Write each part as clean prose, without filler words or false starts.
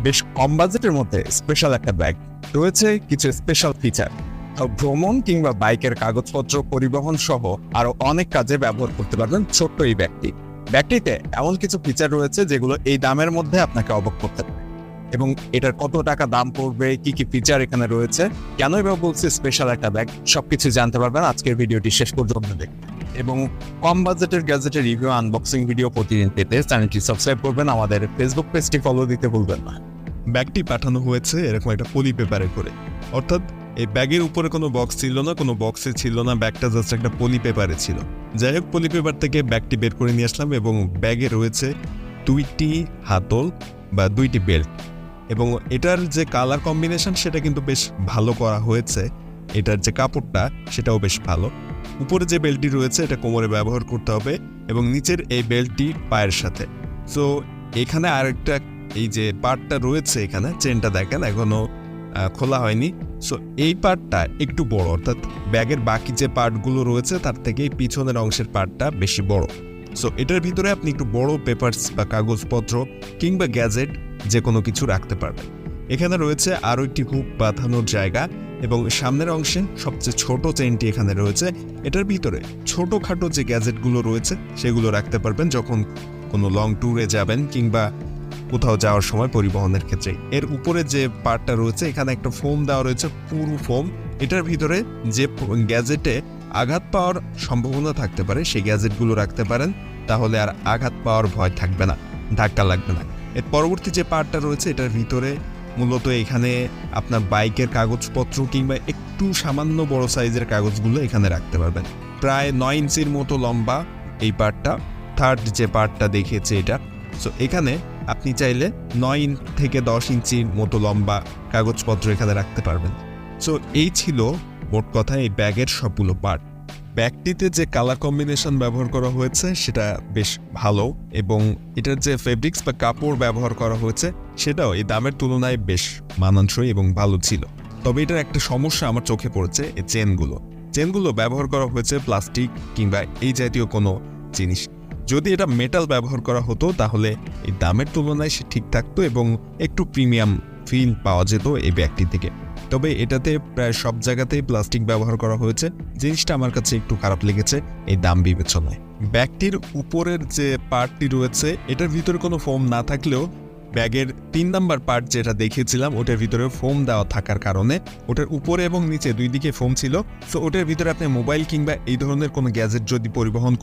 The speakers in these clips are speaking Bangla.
বেশ কম বাজেটের মধ্যে স্পেশাল একটা ব্যাগ, রয়েছে কিছু স্পেশাল ফিচার। ভ্রমণ কিংবা বাইকের কাগজপত্র পরিবহন সহ আরো অনেক কাজে ব্যবহার করতে পারবেন ছোট্ট এই ব্যাগটিতে এমন কিছু ফিচার রয়েছে যেগুলো এই দামের মধ্যে আপনাকে অবাক করতে পারে। এবং এটার কত টাকা দাম পড়বে, কি কি ফিচার এখানে রয়েছে, কেন এবার বলছি স্পেশাল একটা ব্যাগ, সবকিছু জানতে পারবেন আজকের ভিডিওটি শেষ পর্যন্ত দেখতে। এবং কম বাজেটের গ্যাজেটের রিভিউ আনবক্সিং ভিডিও প্রতিদিন পেতে চ্যানেলটি সাবস্ক্রাইব করবেন, আমাদের ফেসবুক পেজটি ফলো দিতে ভুলবেন না। ব্যাগটি পাঠানো হয়েছে এরকম একটা পলি পেপারে করে, অর্থাৎ এই ব্যাগের উপরে কোনো বক্স ছিল না, কোনো বক্সে ছিল না, ব্যাগটা জাস্ট একটা পলি পেপারে ছিল। যাই হোক, পলি পেপার থেকে ব্যাগটি বের করে নিয়ে আসলাম এবং ব্যাগে রয়েছে 2টি হাতল বা 2টি বেল্ট। এবং এটার যে কালার কম্বিনেশন সেটা কিন্তু বেশ ভালো করা হয়েছে। এটার যে কাপড়টা সেটাও বেশ ভালো। উপরে যে বেল্টটি রয়েছে এটা কোমরে ব্যবহার করতে হবে এবং নিচের এই বেল্টটি পায়ের সাথে। সো এখানে আরেকটা এই যে পার্টটা রয়েছে, এখানে চেনটা দেখেন এখনো খোলা হয়নি। সো এই পার্টটা একটু বড়, অর্থাৎ ব্যাগের বাকি যে পার্টগুলো রয়েছে তার থেকে পিছনের অংশের পার্টটা বেশি বড়। সো এটার ভিতরে আপনি একটু বড় পেপারস বা কাগজপত্র কিংবা গ্যাজেট যে কোনো কিছু রাখতে পারবেন। এখানে রয়েছে আরও একটি হুক বাঁধানোর জায়গা এবং সামনের অংশে সবচেয়ে ছোট চেইনটি এখানে রয়েছে। এটার ভিতরে ছোটোখাটো যে গ্যাজেটগুলো রয়েছে সেগুলো রাখতে পারবেন যখন কোনো লং ট্যুরে যাবেন কিংবা কোথাও যাওয়ার সময় পরিবহনের ক্ষেত্রে। এর উপরে যে পার্টটা রয়েছে এখানে একটা ফোম দেওয়া রয়েছে, পুরো ফোম। এটার ভিতরে যে গ্যাজেটে আঘাত পাওয়ার সম্ভাবনা থাকতে পারে সেই গ্যাজেটগুলো রাখতে পারেন, তাহলে আর আঘাত পাওয়ার ভয় থাকবে না, ধাক্কা লাগবে না। এর পরবর্তী যে পার্টটা রয়েছে এটার ভিতরে মূলত এখানে আপনার বাইকের কাগজপত্র কিংবা একটু সামান্য বড় সাইজের কাগজগুলো এখানে রাখতে পারবেন। প্রায় 9 ইঞ্চির মতো লম্বা এই পার্টটা, থার্ড যে পার্টটা দেখিয়েছে এটা। সো এখানে আপনি চাইলে 9 থেকে 10 ইঞ্চির মতো লম্বা কাগজপত্র এখানে রাখতে পারবেন। সো এই ছিল মোট কথা এই ব্যাগের সবগুলো পার্ট। ব্যাগটিতে যে কালার কম্বিনেশন ব্যবহার করা হয়েছে সেটা বেশ ভালো এবং এটার যে ফেব্রিক্স বা কাপড় ব্যবহার করা হয়েছে সেটাও এই দামের তুলনায় বেশ মানানসই এবং ভালো ছিল। তবে এটার একটা সমস্যা আমার চোখে পড়েছে, এই চেনগুলো ব্যবহার করা হয়েছে প্লাস্টিক কিংবা এই জাতীয় কোনো জিনিস। যদি এটা মেটাল ব্যবহার করা হতো তাহলে এই দামের তুলনায় সে ঠিক থাকতো এবং একটু প্রিমিয়াম ফিল পাওয়া যেত এই ব্যাগটি থেকে। তবে এটাতে প্রায় সব জায়গাতেই প্লাস্টিক ব্যবহার করা হয়েছে, জিনিসটা আমার কাছে একটু খারাপ লেগেছে এই দাম বিবেচনায়। ব্যাগটির উপরের যে পার্টটি রয়েছে এটার ভিতরে কোনো ফোম না থাকলেও ব্যাগের 3 নাম্বার পার্ট যেটা দেখিয়েছিলাম ওটার ভিতরে ফোম দেওয়া থাকার কারণে ওটার উপরে এবং নিচে 2 দিকে ফোম ছিল। সো ওটার ভিতরে আপনি মোবাইল কিংবা এই ধরনের কোনো গ্যাজেট যদি পরিবহন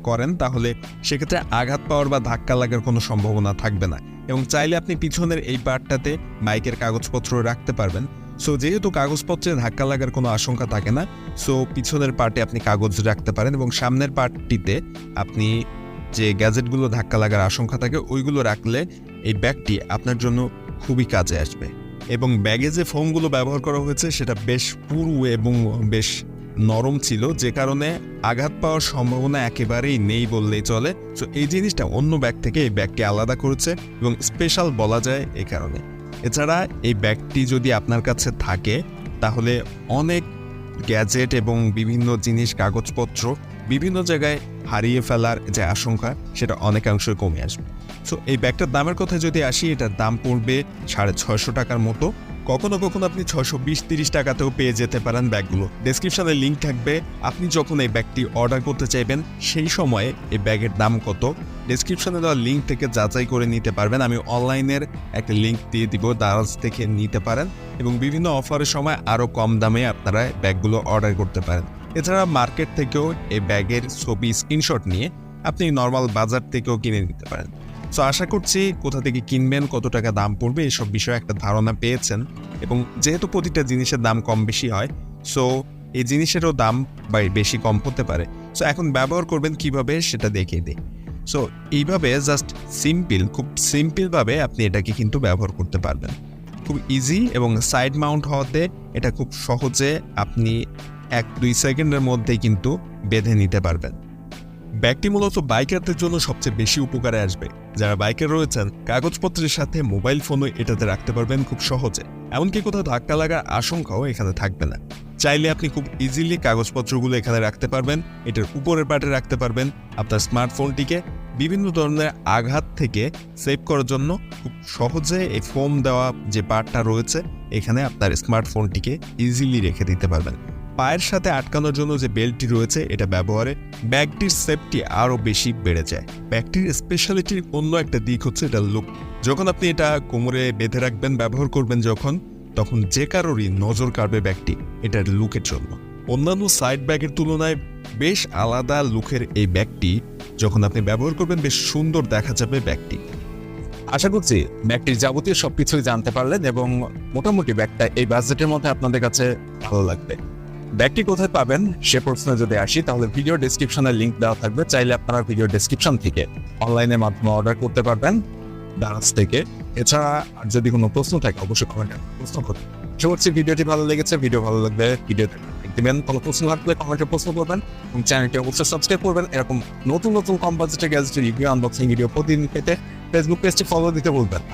করেন তাহলে সেক্ষেত্রে আঘাত পাওয়ার বা ধাক্কা লাগার কোনো সম্ভাবনা থাকবে না। এবং চাইলে আপনি পিছনের এই পার্টটাতে বাইকের কাগজপত্র রাখতে পারবেন। সো যেহেতু কাগজপত্রে ধাক্কা লাগার কোনো আশঙ্কা থাকে না, সো পিছনের পার্টে আপনি কাগজ রাখতে পারেন এবং সামনের পার্টটিতে আপনি যে গ্যাজেটগুলো ধাক্কা লাগার আশঙ্কা থাকে ওইগুলো রাখলে এই ব্যাগটি আপনার জন্য খুবই কাজে আসবে। এবং ব্যাগে যে ফোমগুলো ব্যবহার করা হয়েছে সেটা বেশ পুরু এবং বেশ নরম ছিল, যে কারণে আঘাত পাওয়ার সম্ভাবনা একেবারেই নেই বললেই চলে। সো এই জিনিসটা অন্য ব্যাগ থেকে এই ব্যাগকে আলাদা করেছে এবং স্পেশাল বলা যায় এই কারণে। এছাড়া এই ব্যাগটি যদি আপনার কাছে থাকে তাহলে অনেক গ্যাজেট এবং বিভিন্ন জিনিস কাগজপত্র বিভিন্ন জায়গায় হারিয়ে ফেলার যে আশঙ্কা সেটা অনেকাংশই কমে আসবে। সো এই ব্যাগটার দামের কথা যদি আসি, এটার দাম পড়বে 650 টাকার মতো। কখনো কখনো আপনি 620-30 টাকাতেও পেয়ে যেতে পারেন ব্যাগগুলো। ডেসক্রিপশনে লিঙ্ক থাকবে, আপনি যখন এই ব্যাগটি অর্ডার করতে চাইবেন সেই সময়ে এই ব্যাগের দাম কত ডেসক্রিপশনে দেওয়া লিঙ্ক থেকে যাচাই করে নিতে পারবেন। আমি অনলাইনের একটা লিঙ্ক দিয়ে দিব, দারাজ থেকে নিতে পারেন এবং বিভিন্ন অফারের সময় আরও কম দামে আপনারা ব্যাগগুলো অর্ডার করতে পারেন। এছাড়া মার্কেট থেকেও এই ব্যাগের ছবি স্ক্রিনশট নিয়ে আপনি নর্মাল বাজার থেকেও কিনে নিতে পারেন। সো আশা করছি কোথা থেকে কিনবেন, কত টাকা দাম পড়বে এসব বিষয়ে একটা ধারণা পেয়েছেন। এবং যেহেতু প্রতিটা জিনিসের দাম কম বেশি হয়, সো এই জিনিসেরও দাম বা বেশি কম হতে পারে। সো এখন ব্যবহার করবেন কিভাবে সেটা দেখিয়ে দিই। সো এইভাবে জাস্ট খুব সিম্পলভাবে আপনি এটাকে কিন্তু ব্যবহার করতে পারবেন, খুব ইজি এবং সাইড মাউন্ট হওয়াতে এটা খুব সহজে আপনি 1-2 সেকেন্ডের মধ্যেই কিন্তু বেঁধে নিতে পারবেন। ব্যাগটি মূলত বাইকারদের জন্য সবচেয়ে বেশি উপকারে আসবে। যারা বাইকার রয়েছেন কাগজপত্রের সাথে মোবাইল ফোনও এটাতে রাখতে পারবেন খুব সহজে, এমনকি কোথাও ধাক্কা লাগার আশঙ্কাও এখানে থাকবে না। চাইলে আপনি খুব ইজিলি কাগজপত্রগুলো এখানে রাখতে পারবেন, এটার উপরের পার্টে রাখতে পারবেন আপনার স্মার্টফোনটিকে, বিভিন্ন ধরনের আঘাত থেকে সেভ করার জন্য খুব সহজে এই ফোম দেওয়া যে পার্টটা রয়েছে এখানে আপনার স্মার্টফোনটিকে ইজিলি রেখে দিতে পারবেন। পায়ের সাথে আটকানোর জন্য যে বেল্টটি রয়েছে এটা ব্যবহারে ব্যাগটির সেফটি আরও বেশি বেড়ে যায়। ব্যাগটির স্পেশালিটির অন্য একটা দিক হচ্ছে এটা লুক। যখন আপনি এটা কোমরে বেঁধে রাখবেন, ব্যবহার করবেন তখন যে কারোরই নজর কাড়বে ব্যাগটি এটার লুকের জন্য। অন্যান্য সাইড ব্যাগের তুলনায় বেশ আলাদা লুকের এই ব্যাগটি যখন আপনি ব্যবহার করবেন বেশ সুন্দর দেখা যাবে ব্যাগটি। আশা করছি ব্যাগটির যাবতীয় সবকিছুই জানতে পারলেন এবং মোটামুটি ব্যাগটা এই বাজেটের মধ্যে আপনাদের কাছে ভালো লাগবে। ব্যাগটি কোথায় পাবেন সে প্রশ্নে যদি আসি, তাহলে ভিডিও ডেসক্রিপশনে লিংক দেওয়া থাকবে। চাইলে আপনারা ভিডিও ডেসক্রিপশন থেকে অনলাইনের মাধ্যমে অর্ডার করতে পারবেন দারাজ থেকে। এছাড়া আর যদি কোনো প্রশ্ন থাকে অবশ্যই কমেন্টে প্রশ্ন করবেন। আশা করছি ভিডিওটি ভালো লেগেছে। ভিডিও ভালো লাগবে ভিডিওতে দিবেন, কোনো প্রশ্ন থাকলে কমেন্টে প্রশ্ন করবেন এবং চ্যানেলটি অবশ্যই সাবস্ক্রাইব করবেন। এরকম নতুন নতুন কম বাজেটের গ্যাজেটের রিভিউ, আনবক্সিং ভিডিও প্রতিদিন পেতে ফেসবুক পেজটি ফলো দিতে বলবেন।